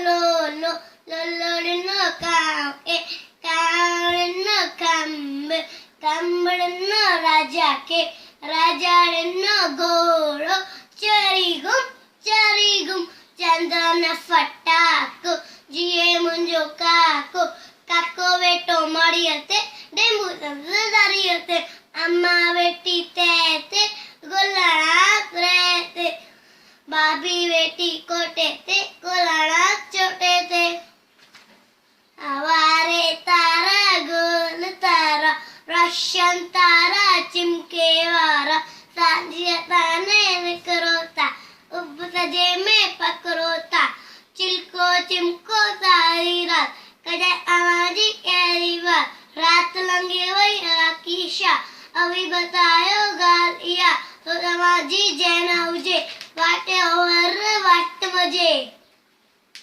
लोलो लोलोड़नो काव कावड़नो कंब कंबड़नो राजा के राजाड़नो घोड़ो चरीगुम चंदन फटाको जिए मुंजो काको काको बेटो मरियते डेंबू दरियते अम्मा बेटी तेते गुलाड़ा रहते भाभी बेटी कोटे ते गुलाड़ा छोटे ते आवारे तारा गोल तारा रशियन तारा चिमके वारा सांझिया ताने करोता उब सजे में पकरोता चिलको चिमको सारी रात कजे आवाजी कैरी बात रात लंगे वही राकीशा अभी बतायो गालिया तो समाजी जैना उजे वाटे और वाट बजे।